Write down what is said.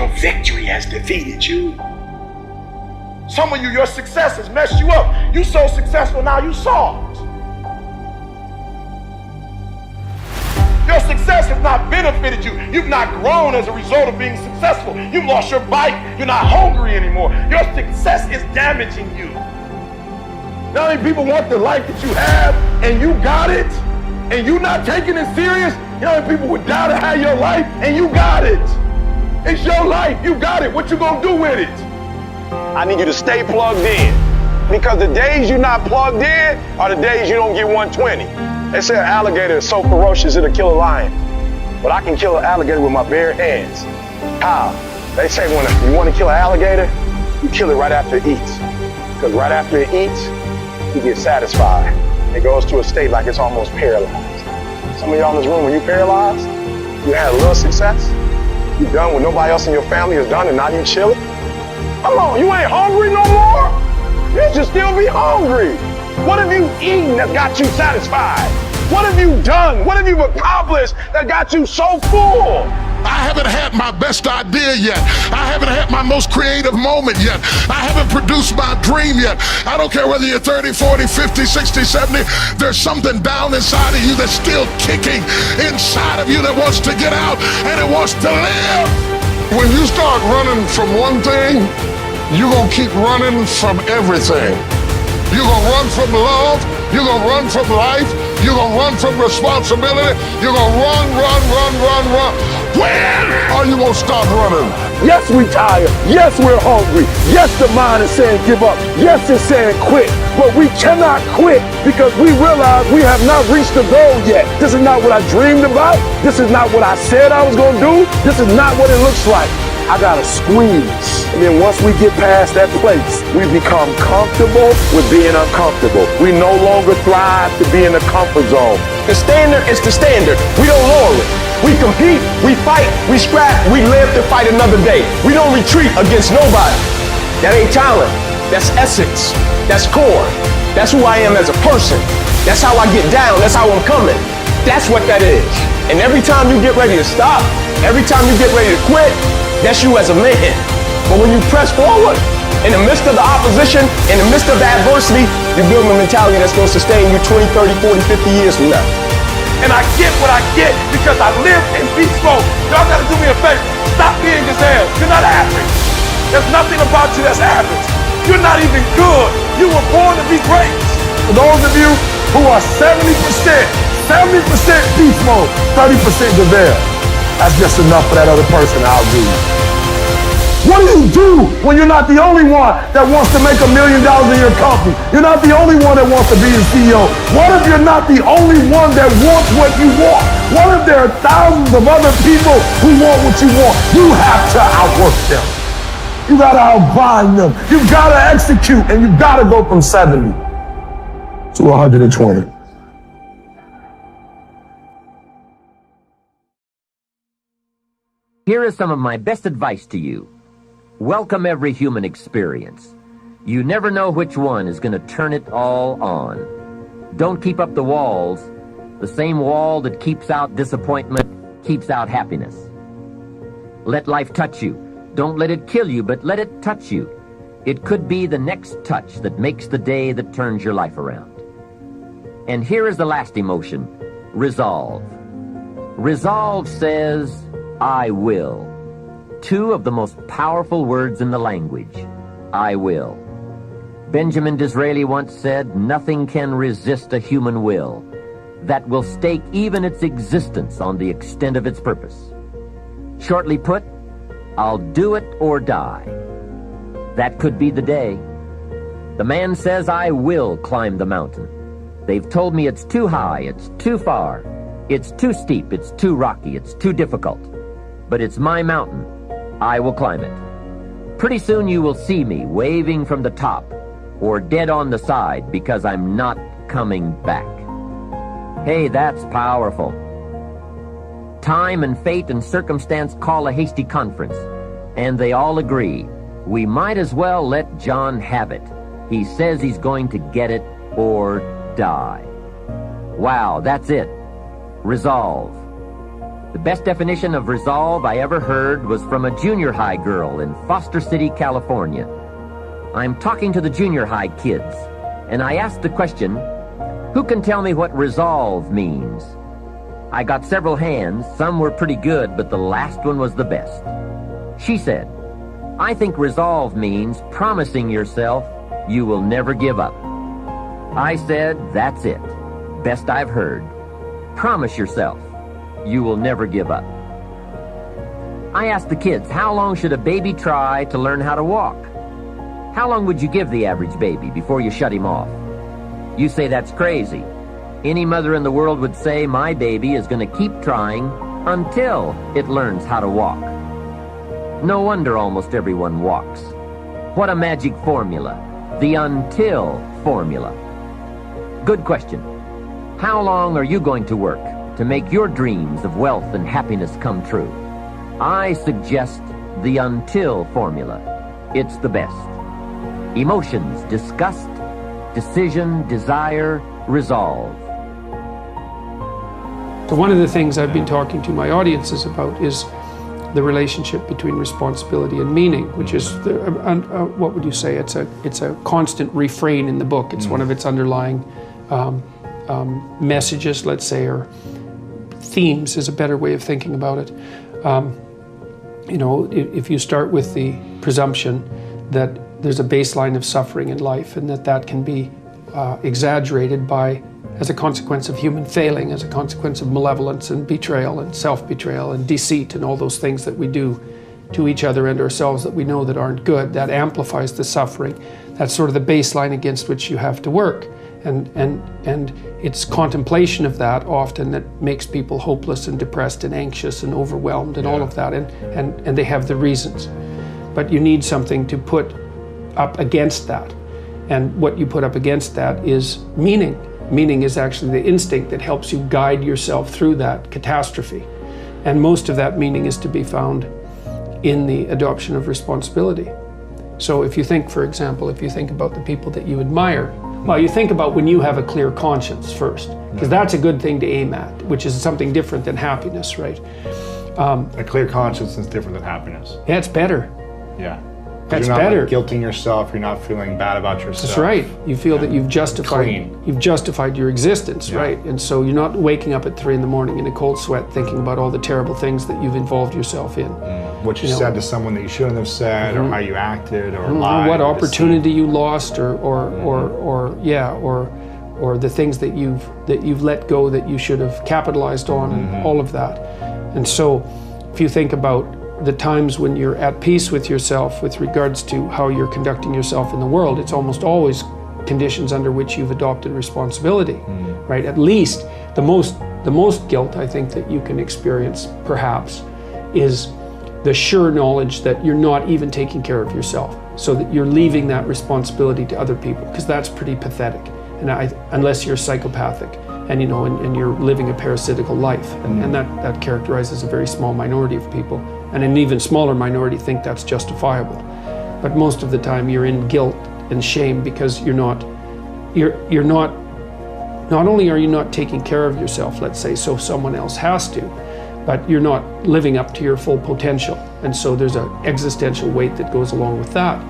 Your victory has defeated you. Some of you, your success has messed you up. You so successful now, you soft. Your success has not benefited you. You've not grown as a result of being successful. You've lost your bite. You're not hungry anymore. Your success is damaging you. Not many people want the life that you have and you got it and you not taking it serious. You know how many people would die to have your life and you got it. It's your life. You got it. What you gonna do with it? I need you to stay plugged in, because the days you're not plugged in are the days you don't get 120. They say an alligator is so ferocious it'll kill a lion, but I can kill an alligator with my bare hands. How? They say when you want to kill an alligator, you kill it right after it eats, because right after it eats, he gets satisfied. It goes to a state like it's almost paralyzed. Some of y'all in this room, when you paralyzed, you had a little success, you done what nobody else in your family has done, and now you chilling. Come on, you ain't hungry no more? You should still be hungry. What have you eaten that got you satisfied? What have you done? What have you accomplished that got you so full? I haven't had my best idea yet. I haven't had my most creative moment yet. I haven't produced my dream yet. I don't care whether you're 30, 40, 50, 60, 70. There's something down inside of you that's still kicking inside of you that wants to get out and it wants to live. When you start running from one thing, you're gonna keep running from everything. You're gonna run from love, you're gonna run from life, you're gonna run from responsibility, you're gonna run. When are you gonna stop running? Yes, we tired. Yes, we're hungry. Yes, the mind is saying give up. Yes, it's saying quit. But we cannot quit because we realize we have not reached the goal yet. This is not what I dreamed about. This is not what I said I was gonna do. This is not what it looks like. I gotta squeeze. And then once we get past that place, we become comfortable with being uncomfortable. We no longer thrive to be in the comfort zone. The standard is the standard. We don't lower it. We compete, we fight, we scrap, we live to fight another day. We don't retreat against nobody. That ain't talent. That's essence. That's core. That's who I am as a person. That's how I get down. That's how I'm coming. That's what that is. And every time you get ready to stop, every time you get ready to quit, that's you as a man. But when you press forward, in the midst of the opposition, in the midst of the adversity, you're building a mentality that's going to sustain you 20, 30, 40, 50 years from now. And I get what I get because I live in beast mode. Y'all gotta do me a favor. Stop being gazelle. You're not average. There's nothing about you that's average. You're not even good. You were born to be great. For those of you who are 70% beast mode, 30% gazelle. That's just enough for that other person. I'll do. What do you do when you're not the only one that wants to make $1 million in your company? You're not the only one that wants to be the CEO. What if you're not the only one that wants what you want? What if there are thousands of other people who want what you want? You have to outwork them. You gotta outbind them. You gotta execute, and you gotta go from 70 to 120. Here is some of my best advice to you. Welcome every human experience. You never know which one is going to turn it all on. Don't keep up the walls. The same wall that keeps out disappointment keeps out happiness. Let life touch you. Don't let it kill you, but let it touch you. It could be the next touch that makes the day that turns your life around. And here is the last emotion, resolve. Resolve says, I will. Two of the most powerful words in the language, I will. Benjamin Disraeli once said, nothing can resist a human will that will stake even its existence on the extent of its purpose. Shortly put, I'll do it or die. That could be the day. The man says, I will climb the mountain. They've told me it's too high, it's too far, it's too steep, it's too rocky, it's too difficult. But it's my mountain. I will climb it. Pretty soon you will see me waving from the top or dead on the side because I'm not coming back. Hey, that's powerful. Time and fate and circumstance call a hasty conference, and they all agree. We might as well let John have it. He says he's going to get it or die. Wow, that's it. Resolve. The best definition of resolve I ever heard was from a junior high girl in Foster City, California. I'm talking to the junior high kids, and I asked the question, who can tell me what resolve means? I got several hands. Some were pretty good, but the last one was the best. She said, I think resolve means promising yourself you will never give up. I said, that's it. Best I've heard. Promise yourself you will never give up. I asked the kids, how long should a baby try to learn how to walk? How long would you give the average baby before you shut him off? You say that's crazy. Any mother in the world would say my baby is going to keep trying until it learns how to walk. No wonder almost everyone walks. What a magic formula. The until formula. Good question. How long are you going to work to make your dreams of wealth and happiness come true? I suggest the until formula. It's the best. Emotions, disgust, decision, desire, resolve. So one of the things I've been talking to my audiences about is the relationship between responsibility and meaning, which is, what would you say, it's a constant refrain in the book. It's one of its underlying messages, let's say, or themes is a better way of thinking about it. You know, if you start with the presumption that there's a baseline of suffering in life and that can be exaggerated as a consequence of human failing, as a consequence of malevolence and betrayal and self-betrayal and deceit and all those things that we do to each other and ourselves that we know that aren't good, that amplifies the suffering. That's sort of the baseline against which you have to work. And it's contemplation of that often that makes people hopeless and depressed and anxious and overwhelmed and all of that, and they have the reasons. But you need something to put up against that. And what you put up against that is meaning. Meaning is actually the instinct that helps you guide yourself through that catastrophe. And most of that meaning is to be found in the adoption of responsibility. So if you think, for example, if you think about the people that you admire, well, you think about when you have a clear conscience first, because that's a good thing to aim at, which is something different than happiness, right? A clear conscience is different than happiness. Yeah, it's better. Yeah. That's you're not better. Like guilting yourself. You're not feeling bad about yourself. That's right. You feel that you've justified. Clean. You've justified your existence, right? And so you're not waking up at 3 in the morning in a cold sweat thinking about all the terrible things that you've involved yourself in. What you said to someone that you shouldn't have said, or how you acted, or lied. What opportunity you lost, or the things that you've let go that you should have capitalized on, and all of that. And so, if you think about the times when you're at peace with yourself with regards to how you're conducting yourself in the world, it's almost always conditions under which you've adopted responsibility, right? At least the most guilt I think that you can experience perhaps is the sure knowledge that you're not even taking care of yourself, so that you're leaving that responsibility to other people, because that's pretty pathetic. And unless you're psychopathic and you're living a parasitical life, and that characterizes a very small minority of people, and an even smaller minority think that's justifiable. But most of the time you're in guilt and shame because not only are you not taking care of yourself, let's say, so someone else has to, but you're not living up to your full potential. And so there's an existential weight that goes along with that.